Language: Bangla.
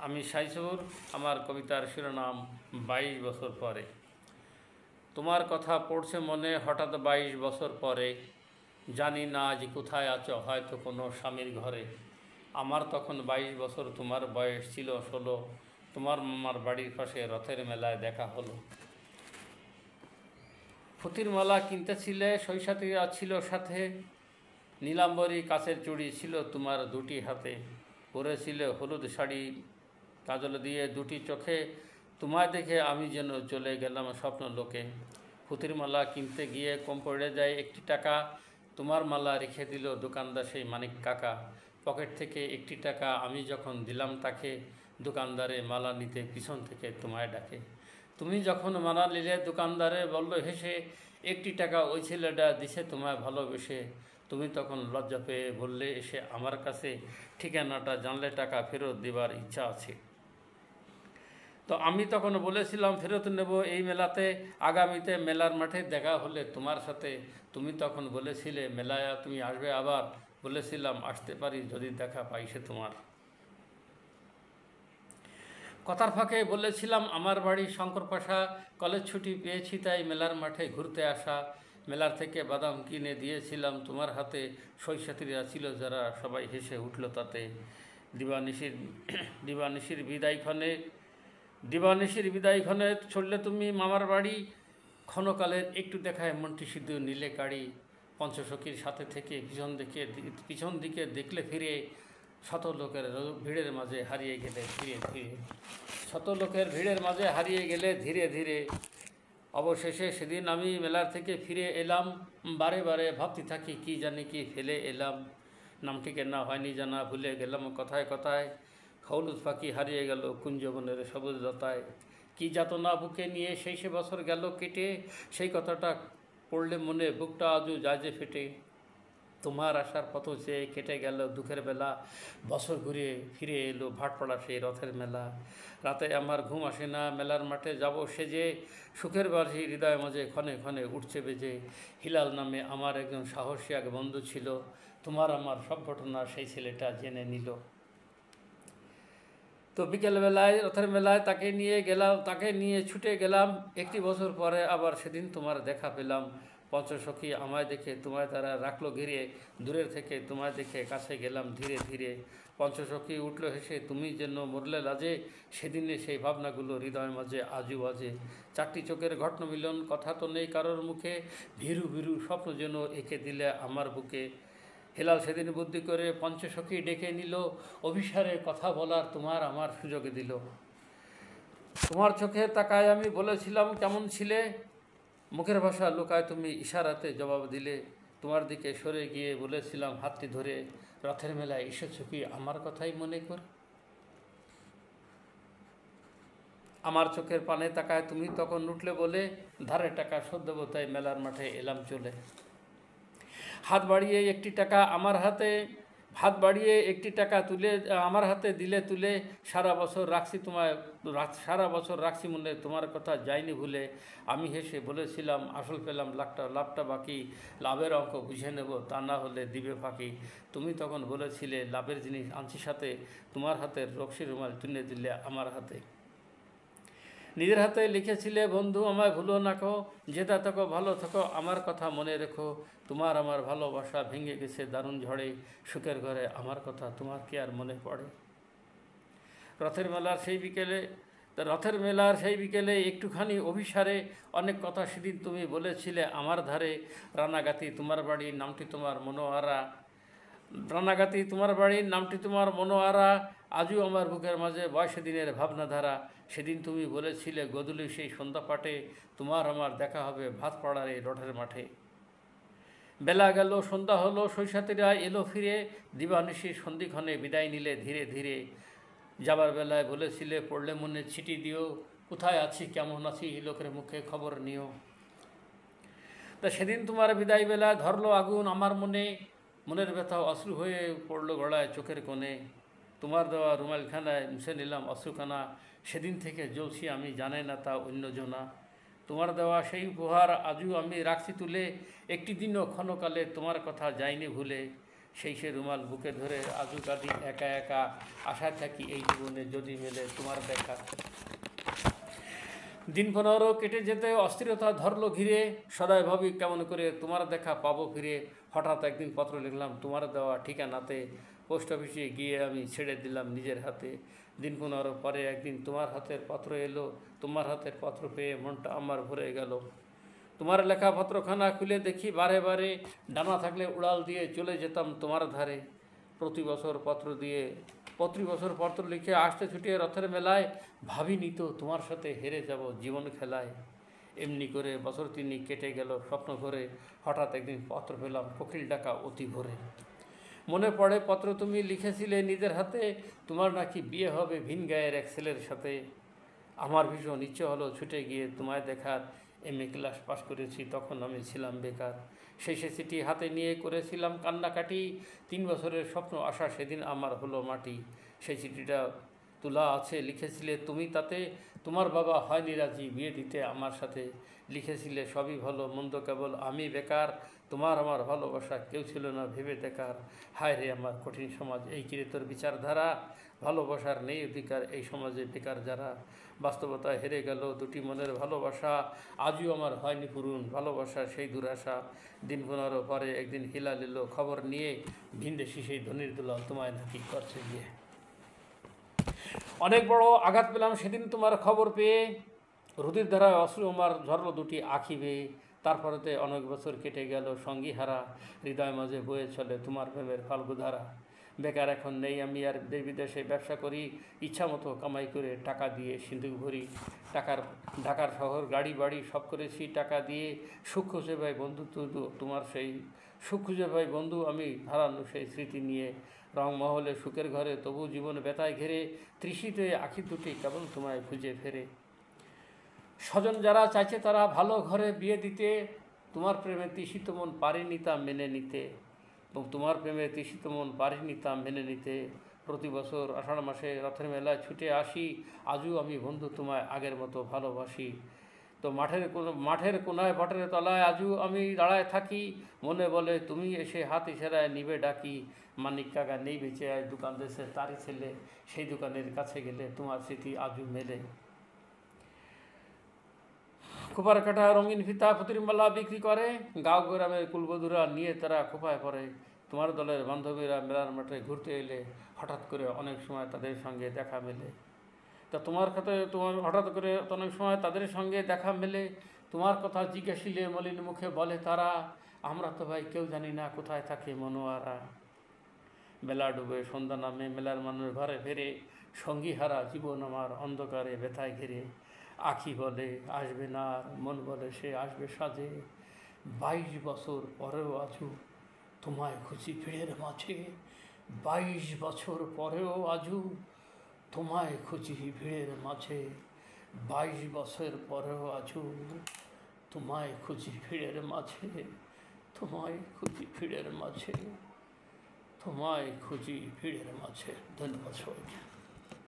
আমি সাইসুর। আমার কবিতার শিরোনাম 22 বছর পরে। তোমার কথা পড়ছে মনে হঠাৎ 22 বছর পরে। জানি না আজ কোথায় আছো, হয়তো কোনো স্বামীর ঘরে। আমার তখন 22 বছর, তোমার বয়স ছিল 16। তোমার মামার বাড়ির পাশে রথের মেলায় দেখা হলো। ফুতির মালা কিনতেছিলে, সৈসাথীরা ছিল সাথে। নীলাম্বরী কাচের চুড়ি ছিল তোমার দুটি হাতে। পরেছিলে হলুদ শাড়ি, কাজল দিয়ে দুটি চোখে। তোমায় দেখে আমি যেন চলে গেলাম স্বপ্ন লোকে। ফুতির মালা কিনতে গিয়ে কম পড়ে যায় 1 টাকা। তোমার মালা রেখে দিল দোকানদার সেই মানিক কাকা। পকেট থেকে 1 টাকা আমি যখন দিলাম তাকে, দোকানদারে মালা নিতে পিছন থেকে তোমায় ডাকে। তুমি যখন মালা নিলে দোকানদারে বলল হেসে, 1 টাকা ওই ছেলেটা দিছে তোমায় ভালোবেসে। তুমি তখন লজ্জা পেয়ে বললে এসে আমার কাছে, ঠিকানাটা জানলে টাকা ফেরত দেবার ইচ্ছা আছে। তো আমি তখন বলেছিলাম ফেরত নেব এই মেলাতে, আগামীতে মেলার মাঠে দেখা হলে তোমার সাথে। তুমি তখন বলেছিলে মেলায় তুমি আসবে আবার। বলেছিলাম আসতে পারি যদি দেখা পাই সে তোমার। কথার ফাঁকে বলেছিলাম আমার বাড়ি শঙ্করপাশা, কলেজ ছুটি পেয়েছি তাই মেলার মাঠে ঘুরতে আসা। মেলার থেকে বাদাম কিনে দিয়েছিলাম তোমার হাতে। সৈসাথীরা ছিল যারা, সবাই হেসে উঠল তাতে। দিবানিশির বিদায়ক্ষণে ছড়লে তুমি মামার বাড়ি। ক্ষণকালের একটু দেখায় মনটি শুধু নীলে কাড়ি। পঞ্চসখীর সাথে থেকে পিছন দিকে দেখলে ফিরে, শত লোকের ভিড়ের মাঝে হারিয়ে গেলে ধীরে ধীরে। অবশেষে সেদিন আমি মেলার থেকে ফিরে এলাম। বারে বারে ভাবতে থাকি কি জানি কি ফেলে এলাম। নামটিকে না হয়নি জানা, ভুলে গেলাম কথায় কথায়। হলুদ পাখি হারিয়ে গেল কুঞ্জবনের সবুজ লতায়। কি যাতনা বুকে নিয়ে সে বছর গেল কেটে। সেই কথাটা পড়লে মনে বুকটা আজও যায় যে ফেটে। তোমার আসার পথ চেয়ে কেটে গেল দুঃখের বেলা। বছর ঘুরে ফিরে এলো ভাটপাড়া সেই রথের মেলা। রাতে আমার ঘুম আসে না, মেলার মাঠে যাব সেজে। সুখের বাঁশি হৃদয় মাঝে ক্ষণে ক্ষণে উঠছে বেজে। হিলাল নামে আমার একজন সাহসী এক বন্ধু ছিল। তোমার আমার সব ঘটনা সেই ছেলেটা জেনে নিল। তো বিকেলবেলায় রথের মেলায় তাকে নিয়ে ছুটে গেলাম। 1 বছর পরে আবার সেদিন তোমার দেখা পেলাম। পঞ্চসখী আমায় দেখে তোমায় তারা রাখলো ঘিরে। দূরের থেকে তোমায় দেখে কাছে গেলাম ধীরে ধীরে। পঞ্চসখী উঠল হেসে, তুমি যেন মরলে লাজে। সেদিনে সেই ভাবনাগুলো হৃদয় মাঝে আজও বাজে। 4টি চোখের ঘটনা মিলন, কথা তো নেই কারোর মুখে। ভীরু ভীরু স্বপ্ন যেন এঁকে দিলে আমার বুকে। হেলাল সেদিন বুদ্ধি করে পঞ্চসখী ডেকে নিল। অভিসারে কথা বলার তোমার আমার সুযোগে দিল। তোমার চোখে তাকায় আমি বলেছিলাম কেমন ছিলে। মুখের ভাষা লুকায় তুমি ইশারাতে জবাব দিলে। তোমার দিকে সরে গিয়ে বলেছিলাম হাতটি ধরে, রথের মেলায় এসেছ কি আমার কথাই মনে কর। আমার চোখের পানে তাকায় তুমি তখন উঠলে বলে, ধারে টাকা শোধ দেবো তাই মেলার মাঠে এলাম চলে। হাত বাড়িয়ে 1 টাকা তুলে আমার হাতে দিলে তুলে। সারা বছর রাখছি মনে, তোমার কথা যায়নি ভুলে। আমি হেসে বলেছিলাম আসল পেলাম লাভটা বাকি। লাভের অঙ্ক বুঝে নেব, তা না হলে দিবে ফাঁকি। তুমি তখন বলেছিলে লাভের জিনিস আনছি সাথে। তোমার হাতের রক্সি রুমাল তুলে দিলে আমার হাতে। নিজের হাতে লিখেছিলে বন্ধু আমায় ভুলো না কো। যেটা থাকো ভালো থাকো আমার কথা মনে রেখো। তোমার আমার ভালোবাসা ভেঙে গেছে দারুণ ঝড়ে। সুখের ঘরে আমার কথা তোমার কি আর মনে পড়ে। রথের মেলার সেই বিকেলে একটুখানি অভিসারে অনেক কথা সেদিন তুমি বলেছিলে আমার ধারে। রানাগাতি তোমার বাড়ির নামটি তোমার মনোয়ারা। আজও আমার বুকের মাঝে বয়সে দিনের ভাবনাধারা। সেদিন তুমি বলেছিলে গধূলি সেই সন্ধ্যা পাটে, তোমার আমার দেখা হবে ভাতপাড়ার এই রথের মাঠে। বেলা গেল সন্ধ্যা হলো, সৈসাথীরা এলো ফিরে। দিবানিশির সন্ধিক্ষণে বিদায় নিলে ধীরে ধীরে। যাবার বেলায় বলেছিলে পড়লে মনে চিঠি দিও। কোথায় আছি কেমন আছি লোকের মুখে খবর নিও। তা সেদিন তোমার বিদায় বেলায় ধরলো আগুন আমার মনের ব্যথা অশ্রু হয়ে পড়লো গড়ায় চোখের কোণে। তোমার দেওয়া রুমালখানায় মুছে নিলাম অশ্রুখানা। সেদিন থেকে জ্বলছি আমি, জানে না তা অন্যজনা। তোমার দেওয়া সেই উপহার আজও আমি রাখছি তুলে। একটি দিনও ক্ষণকালে তোমার কথা যায়নি ভুলে। সে রুমাল বুকে ধরে আজু কাঁদি একা একা, আশায় থাকি এই জীবনে যদি মেলে তোমার দেখা। দিন 15 কেটে যেতে অস্থিরতা ধরলো ঘিরে, সদাই ভাবি কেমন করে তোমার দেখা পাবো ফিরে। হঠাৎ একদিন পত্র লিখলাম তোমার দেওয়া ঠিকানাতে, পোস্ট অফিসে গিয়ে আমি ছেড়ে দিলাম নিজের হাতে। দিন 15 পরে একদিন তোমার হাতের পত্র এলো, তোমার হাতের পত্র পেয়ে মনটা আমার ভরে গেল। তোমার লেখা পত্রখানা খুলে দেখি বারে বারে, ডানা থাকলে উড়াল দিয়ে চলে যেতাম তোমার ধারে। প্রতি বছর পত্র লিখে আসতে ছুটিয়ে রথের মেলায়, ভাবিনি তো তোমার সাথে হেরে যাব জীবন খেলায়। এমনি করে বছর 3 কেটে গেল স্বপ্ন ঘরে, হঠাৎ একদিন পত্র পেলাম কোকিল ডাকা অতি ভোরে। মনে পড়ে পত্র তুমি লিখেছিলে নিজের হাতে, তোমার নাকি বিয়ে হবে ভিন গায়ের এক ছেলের সাথে। আমার ভীষণ ইচ্ছে হলো ছুটে গিয়ে তোমায় দেখার, MA ক্লাস পাস করেছি তখন আমি ছিলাম বেকার। সেই চিঠি হাতে নিয়ে করেছিলাম কান্নাকাটি, 3 বছরের স্বপ্ন আশা সেদিন আমার হলো মাটি। সেই চিঠিটা তোলা আছে, লিখেছিলে তুমি তাতে, তোমার বাবা হয়নি রাজি বিয়ে দিতে আমার সাথে। লিখেছিলে সবই ভালো মন্দ কেবল আমি বেকার, তোমার আমার ভালোবাসা কেউ ছিল না ভেবে দেখার। হায় রে আমার কঠিন সমাজ, এই কিরে তোর বিচারধারা, ভালোবাসার নেই অধিকার এই সমাজে বেকার যারা। বাস্তবতায় হেরে গেল দুটি মনের ভালোবাসা, আজও আমার হয়নি পূরণ ভালোবাসা সেই দুরাশা। দিন 15 পরে একদিন হিলাল এলো খবর নিয়ে, ভিনদেশি সেই ধনির দুলাল তোমায় নাকি করছে বিয়ে। অনেক বড় আঘাত পেলাম সেদিন তোমার খবর পেয়ে, রুদির ধারায় অশ্রু আমার ঝরল দুটি আঁখি বেয়ে। তারপরেতে অনেক বছর কেটে গেল সঙ্গী হারা, হৃদয় মাঝে বয়ে চলে তোমার প্রেমের ফাল্গুধারা। বেকার এখন নেই আমি আর দেশ বিদেশে ব্যবসা করি, ইচ্ছা মতো কামাই করে টাকা দিয়ে সিন্ধুক ভরি। ঢাকার শহর গাড়ি বাড়ি সব করেছি টাকা দিয়ে, সুখ খুঁজে পাই বন্ধু তোমার সেই সুখ খুঁজে পাই বন্ধু আমি হারানো সেই স্মৃতি নিয়ে। রংমহলে সুখের ঘরে তবু জীবন ব্যথায় ঘেরে, তৃষিতে আঁখি দুটি কেবল তোমায় খুঁজে ফেরে। স্বজন যারা চাইছে তারা ভালো ঘরে বিয়ে দিতে, তোমার প্রেমে তৃষিত মন পারেনি তা মেনে নিতে, এবং তোমার প্রেমে তৃষিত মন পারেনি তা মেনে নিতে। প্রতি বছর আষাঢ় মাসে রথের মেলায় ছুটে আসি, আজও আমি বন্ধু তোমায় আগের মতো ভালোবাসি। তো মাঠের কোনায় বটের তলায় আজও আমি দাঁড়ায় থাকি, মনে বলে তুমি এসে হাত ইশারায় নিবে ডাকি। মানিক কাকা নেই বেঁচে আজ দোকান দেশে তারই ছেলে, সেই দোকানের কাছে গেলে তোমার স্মৃতি আজও মেলে। খোপার কাটা রঙিন ফিতা পুতুল মালা বিক্রি করে, গাঁও গ্রামের কুলবধূরা নিয়ে তারা খোপায় পড়ে। তোমার দলের বান্ধবীরা মেলার মাঠে ঘুরতে এলে, হঠাৎ করে অনেক সময় তাদের সঙ্গে দেখা মেলে। তা হঠাৎ করে অনেক সময় তাদের সঙ্গে দেখা মেলে, তোমার কথা জিজ্ঞাসিলে মলিন মুখে বলে তারা, আমরা তো ভাই কেউ জানি না কোথায় থাকে মনোয়ারা। বেলা ডুবে সন্ধ্যা নামে মেলার মানুষ ঘরে ফেরে, সঙ্গী হারা জীবন আমার অন্ধকারে ব্যথায় ঘিরে। আখি বলে আসবে না আর, মন বলে সে আসবে সাজে, 22 বছর পরেও আজও তোমায় খুঁজি ভিড়ের মাঝে। 22 বছর পরেও আজও তোমায় খুঁজি ভিড়ের মাঝে, 22 বছর পরেও আজও তোমায় খুঁজি ভিড়ের মাঝে, তোমায় খুঁজি ভিড়ের মাঝে, তোমায় খুঁজি ভিড়ের মাঝে। ধন্যবাদ সবাইকে।